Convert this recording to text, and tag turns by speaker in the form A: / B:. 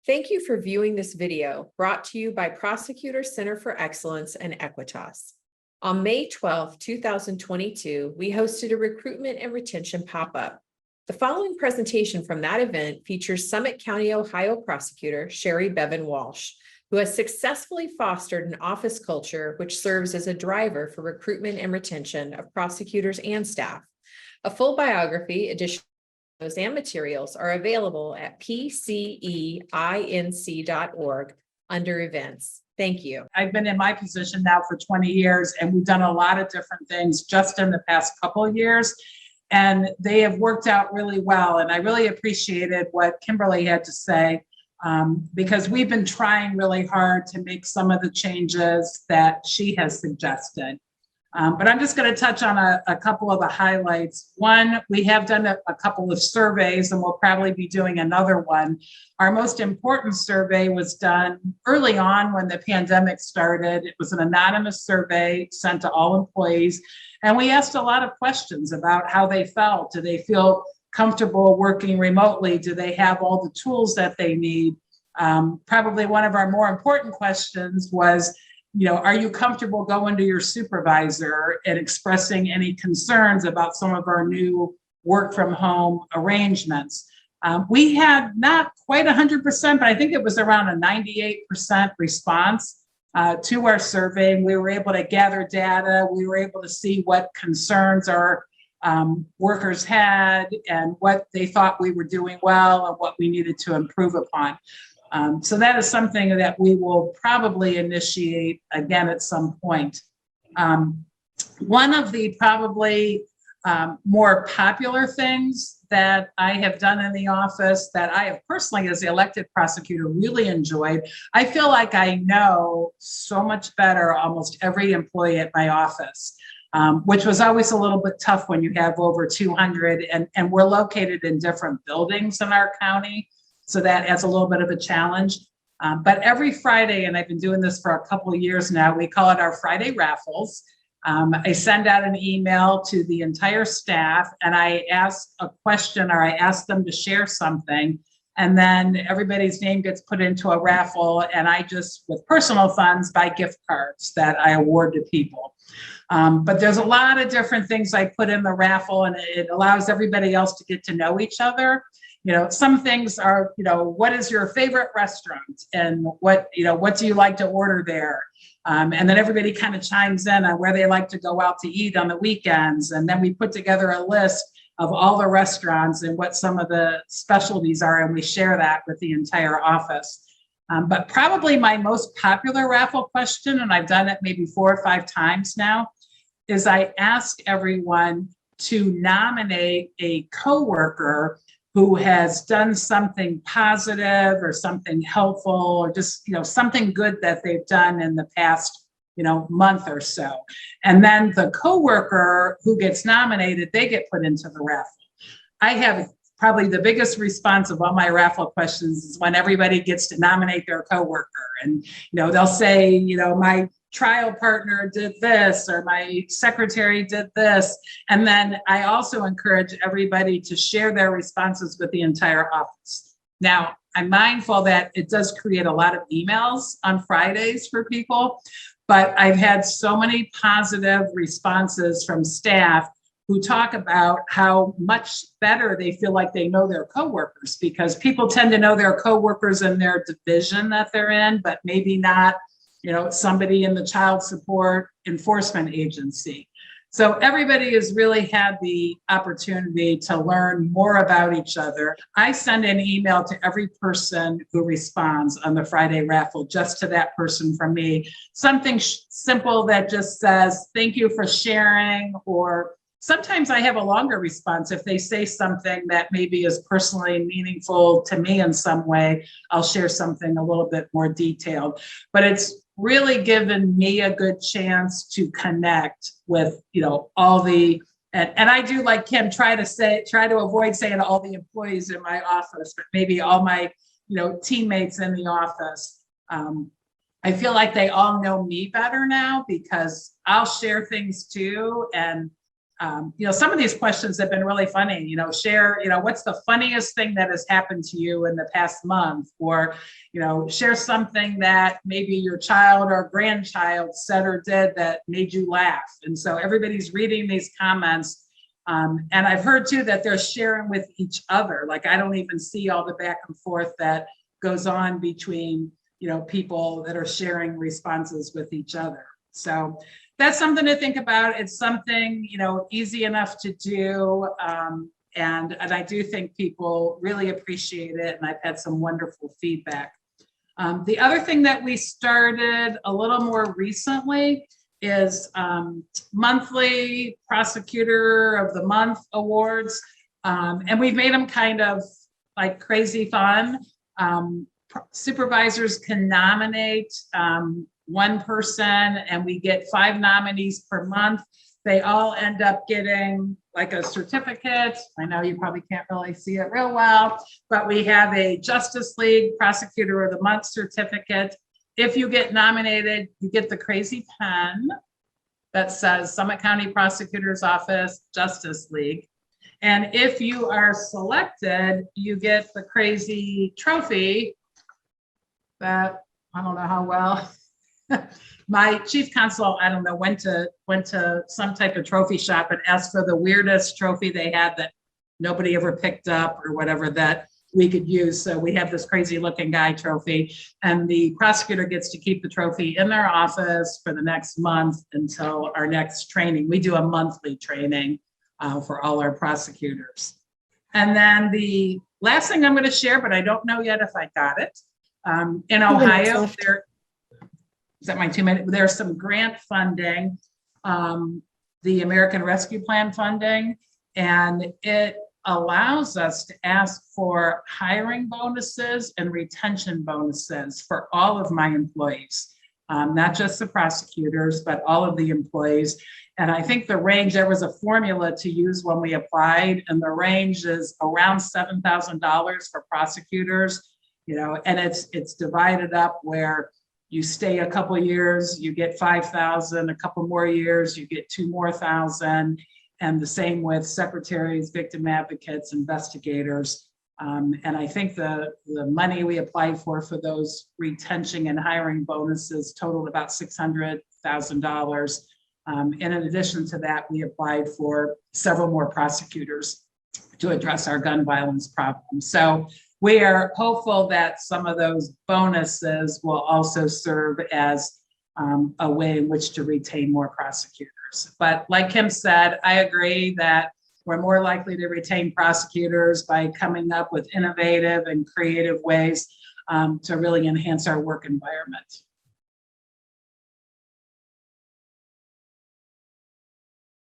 A: Thank you for viewing this video brought to you by Prosecutors Center for Excellence and Equitas. On May 12, 2022, we hosted a recruitment and retention pop-up. The following presentation from that event features Summit County, Ohio prosecutor Sherri Bevan Walsh, who has successfully fostered an office culture which serves as a driver for recruitment and retention of prosecutors and staff. A full biography, additional and materials are available at pceinc.org under events. Thank you.
B: I've been in my position now for 20 years, and we've done a lot of different things just in the past couple of years, and they have worked out really well. And I really appreciated what Kimberly had to say, because we've been trying really hard to make some of the changes that she has suggested. But I'm just going to touch on a couple of the highlights. One, we have done a couple of surveys, and we'll probably be doing another one. Our most important survey was done early on when the pandemic started. It was an anonymous survey sent to all employees, and we asked a lot of questions about how they felt. Do they feel comfortable working remotely? Do they have all the tools that they need? Probably one of our more important questions was, are you comfortable going to your supervisor and expressing any concerns about some of our new work from home arrangements? We had not quite 100%, but I think it was around a 98% response to our survey. We were able to gather data. We were able to see what concerns our workers had and what they thought we were doing well and what we needed to improve upon. So that is something that we will probably initiate again at some point. One of the probably more popular things that I have done in the office that I have personally, as the elected prosecutor, really enjoyed, I feel like I know so much better almost every employee at my office, which was always a little bit tough when you have over 200 and we're located in different buildings in our county. So that adds a little bit of a challenge. But every Friday, and I've been doing this for a couple of years now, we call it our Friday raffles. I send out an email to the entire staff and I ask a question or I ask them to share something. And then everybody's name gets put into a raffle and I just, with personal funds, buy gift cards that I award to people. But there's a lot of different things I put in the raffle and it allows everybody else to get to know each other. Some things are, what is your favorite restaurant and what do you like to order there? And then everybody kind of chimes in on where they like to go out to eat on the weekends. And then we put together a list of all the restaurants and what some of the specialties are. And we share that with the entire office. But probably my most popular raffle question, and I've done it maybe 4 or 5 times now, is I ask everyone to nominate a coworker who has done something positive or something helpful or just, something good that they've done in the past, month or so. And then the coworker who gets nominated, they get put into the raffle. I have probably the biggest response of all my raffle questions is when everybody gets to nominate their coworker. And, they'll say, my trial partner did this or my secretary did this. And then I also encourage everybody to share their responses with the entire office. Now, I'm mindful that it does create a lot of emails on Fridays for people, but I've had so many positive responses from staff who talk about how much better they feel like they know their coworkers, because people tend to know their coworkers in their division that they're in, but maybe not somebody in the child support enforcement agency. So everybody has really had the opportunity to learn more about each other. I send an email to every person who responds on the Friday raffle, just to that person from me. Something simple that just says, thank you for sharing, or sometimes I have a longer response. If they say something that maybe is personally meaningful to me in some way, I'll share something a little bit more detailed. But it's really given me a good chance to connect with, all the, and I do, like Kim, try to avoid saying all the employees in my office, but maybe all my, teammates in the office. I feel like they all know me better now because I'll share things too. And some of these questions have been really funny, share, what's the funniest thing that has happened to you in the past month? Or, share something that maybe your child or grandchild said or did that made you laugh. And so everybody's reading these comments. And I've heard too that they're sharing with each other. Like, I don't even see all the back and forth that goes on between, people that are sharing responses with each other. So that's something to think about. It's something, easy enough to do. And I do think people really appreciate it. And I've had some wonderful feedback. The other thing that we started a little more recently is monthly Prosecutor of the Month awards. And we've made them kind of like crazy fun. Supervisors can nominate one person, and we get 5 nominees per month. They all end up getting like a certificate. I know you probably can't really see it real well, but we have a Justice League Prosecutor of the Month certificate. If you get nominated, you get the crazy pen that says Summit County Prosecutor's Office, Justice League. And if you are selected, you get the crazy trophy that, I don't know how well, my chief counsel, I don't know, went to some type of trophy shop and asked for the weirdest trophy they had that nobody ever picked up or whatever that we could use. So we have this crazy looking guy trophy, and the prosecutor gets to keep the trophy in their office for the next month until our next training. We do a monthly training for all our prosecutors. And then the last thing I'm going to share, but I don't know yet if I got it. In Ohio, is that my 2 minutes? There's some grant funding, the American Rescue Plan funding, and it allows us to ask for hiring bonuses and retention bonuses for all of my employees, not just the prosecutors, but all of the employees. And I think the range, there was a formula to use when we applied, and the range is around $7,000 for prosecutors, and it's divided up where you stay a couple of years, you get 5,000, a couple more years, you get 2 more thousand. And the same with secretaries, victim advocates, investigators. And I think the money we applied for those retention and hiring bonuses totaled about $600,000. And in addition to that, we applied for several more prosecutors to address our gun violence problem. So we are hopeful that some of those bonuses will also serve as a way in which to retain more prosecutors. But like Kim said, I agree that we're more likely to retain prosecutors by coming up with innovative and creative ways to really enhance our work environment.